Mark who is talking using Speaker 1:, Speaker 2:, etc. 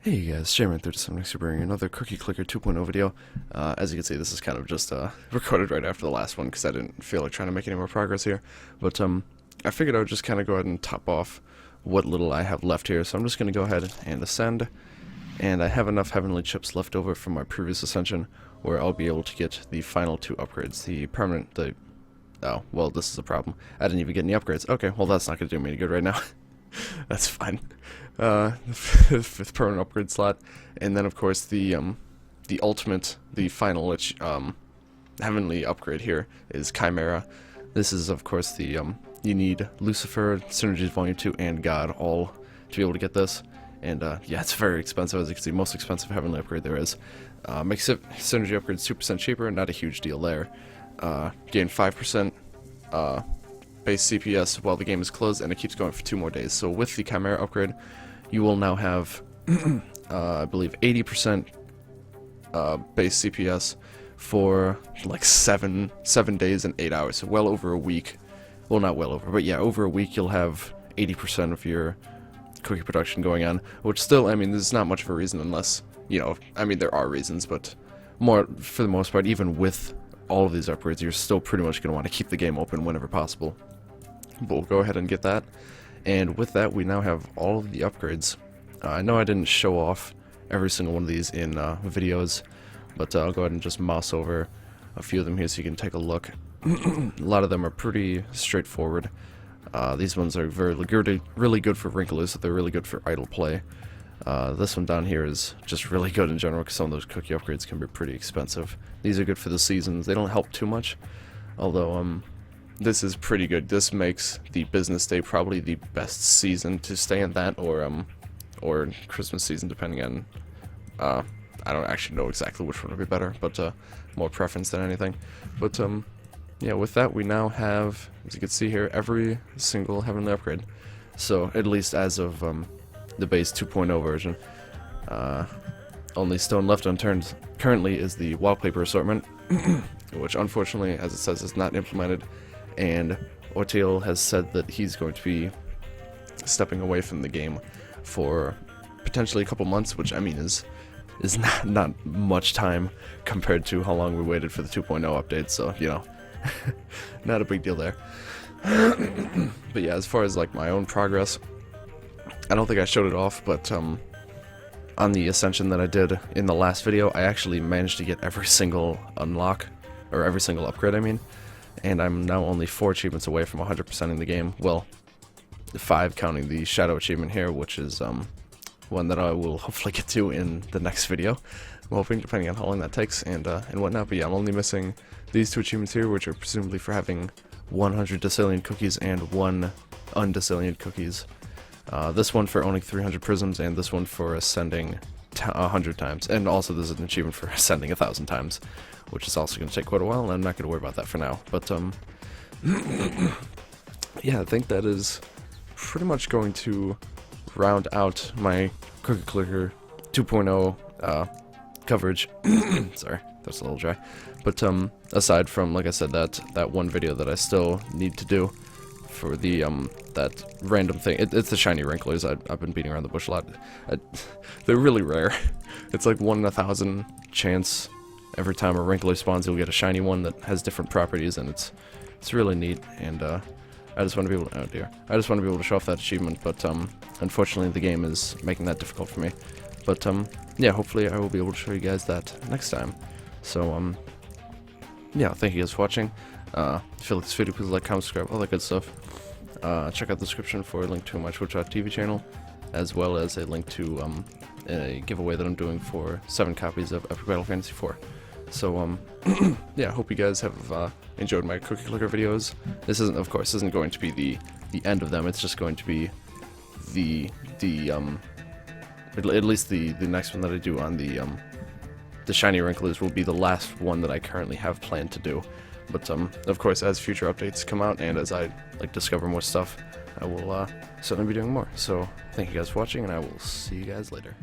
Speaker 1: Hey guys, Chimera 37 next to bringing another Cookie Clicker 2.0 video. As you can see, this is kind of just recorded right after the last one because I didn't feel like trying to make any more progress here. But I figured I would just kind of go ahead and top off what little I have left here. So I'm just going to go ahead and ascend, and I have enough heavenly chips left over from my previous ascension where I'll be able to get the final two upgrades. The permanent, oh, well, this is a problem. I didn't even get any upgrades. Okay, well, that's not going to do me any good right now. That's fine. The fifth permanent upgrade slot, and then of course the ultimate, the final heavenly upgrade here is Chimera. This is of course the you need Lucifer, Synergies Volume 2, and God all to be able to get this. And yeah, it's very expensive, as you can see, most expensive heavenly upgrade there is. Makes it synergy upgrade 2% cheaper, not a huge deal there. Gain 5% base CPS while the game is closed, and it keeps going for 2 more days. So with the Chimera upgrade, you will now have, I believe, 80% base CPS for like 7 days and 8 hours. So well over a week. Well, not well over, but yeah, over a week you'll have 80% of your cookie production going on. Which still, I mean, there's not much of a reason unless, you know, I mean, there are reasons, but more for the most part, even with all of these upgrades, you're still pretty much going to want to keep the game open whenever possible. But we'll go ahead and get that. And with that, we now have all of the upgrades. I know I didn't show off every single one of these in videos, but I'll go ahead and just mouse over a few of them here so you can take a look. A lot of them are pretty straightforward. These ones are really good for wrinklers, so they're really good for idle play. This one down here is just really good in general because some of those cookie upgrades can be pretty expensive. These are good for the seasons. They don't help too much, although this is pretty good. This makes the business day probably the best season to stay in, that or Christmas season, depending on I don't actually know exactly which one would be better, but more preference than anything. But yeah, with that we now have, as you can see here, every single heavenly upgrade. So at least as of the base 2.0 version. Only stone left unturned currently is the wallpaper assortment, which unfortunately, as it says, is not implemented, and Orteil has said that he's going to be stepping away from the game for potentially a couple months, which I mean is not much time compared to how long we waited for the 2.0 update, so you know, not a big deal there. But yeah, as far as like my own progress, I don't think I showed it off, but on the ascension that I did in the last video, I actually managed to get every single unlock, or every single upgrade, I mean, and I'm now only 4 achievements away from 100%ing the game. Well, 5 counting the shadow achievement here, which is one that I will hopefully get to in the next video. I'm hoping, depending on how long that takes and whatnot. But yeah, I'm only missing these 2 achievements here, which are presumably for having 100 decillion cookies and 1 undecillion cookies. This one for owning 300 prisms, and this one for ascending 100 times. And also there's an achievement for ascending 1,000 times, which is also going to take quite a while, and I'm not going to worry about that for now. But yeah, I think that is pretty much going to round out my Cookie Clicker 2.0 coverage. Sorry, that's a little dry. But aside from, like I said, that one video that I still need to do for the that random thing, it's the shiny wrinklers. I've been beating around the bush a lot. They're really rare. It's like 1 in 1,000 chance every time a wrinkler spawns you'll get a shiny one that has different properties, and it's really neat. And I just want to be able to, oh dear, I just want to be able to show off that achievement, but unfortunately the game is making that difficult for me. But yeah, hopefully I will be able to show you guys that next time. So yeah, thank you guys for watching. If you like this video, please like, comment, subscribe, all that good stuff. Check out the description for a link to my twitch.tv channel, as well as a link to a giveaway that I'm doing for 7 copies of Epic Battle Fantasy 4. So yeah, I hope you guys have enjoyed my Cookie Clicker videos. This isn't, of course, isn't going to be the end of them. It's just going to be at least the next one that I do on the shiny wrinklers will be the last one that I currently have planned to do. But of course, as future updates come out and as I discover more stuff, I will certainly be doing more. So thank you guys for watching, and I will see you guys later.